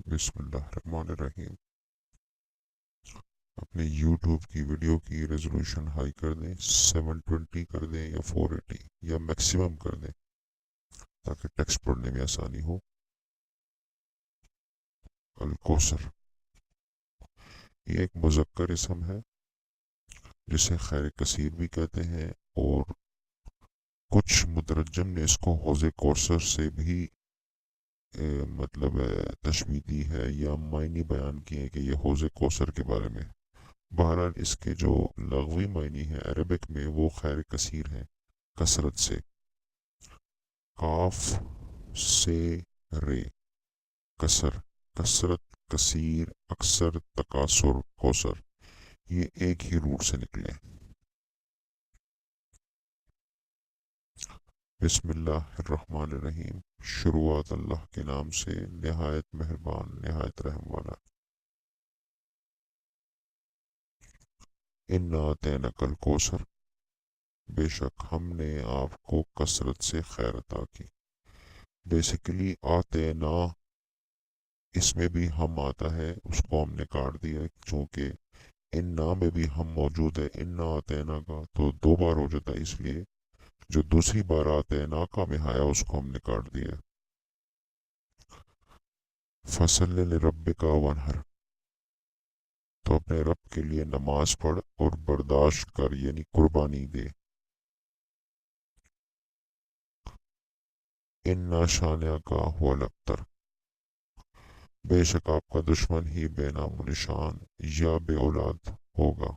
بسم اللہ الرحمن الرحیم۔ اپنے یوٹیوب کی ویڈیو کی ریزولوشن ہائی کر دیں، 720 کر دیں یا 480 یا میکسیمم کر دیں تاکہ ٹیکسٹ پڑھنے میں آسانی ہو۔ الکوثر یہ ایک مذکر اسم ہے جسے خیر کثیر بھی کہتے ہیں، اور کچھ مترجم نے اس کو حوض کوثر سے بھی تشبیہ دی ہے یا معنی بیان کیے ہیں کہ یہ حوض کوثر کے بارے میں۔ بہرحال اس کے جو لغوی معنی ہے عربک میں وہ خیر کثیر ہیں، کثرت سے۔ کاف سے رے، کثر، کثرت، کثیر، اکثر، تکاثر، کوثر، یہ ایک ہی روٹ سے نکلے۔ بسم اللہ الرحمن الرحیم، شروعات اللہ کے نام سے نہایت مہربان نہایت رحم والا۔ انا اعطیناک الکوثر، بے شک ہم نے آپ کو کثرت سے خیر عطا کی۔ بیسیکلی آتینا اس میں بھی ہم آتا ہے، اس کو ہم نے کاٹ دیا چونکہ انا میں بھی ہم موجود ہے، انا آتینا کا تو دو بار ہو جاتا ہے، اس لیے جو دوسری بار آتینا کا میں آیا اس کو ہم نے کاٹ دیا۔ فصل لربک وانحر، تو اپنے رب کے لیے نماز پڑھ اور برداشت کر، یعنی قربانی دے۔ انا شانئک هو الابتر، بے شک آپ کا دشمن ہی بے نام و نشان یا بے اولاد ہوگا۔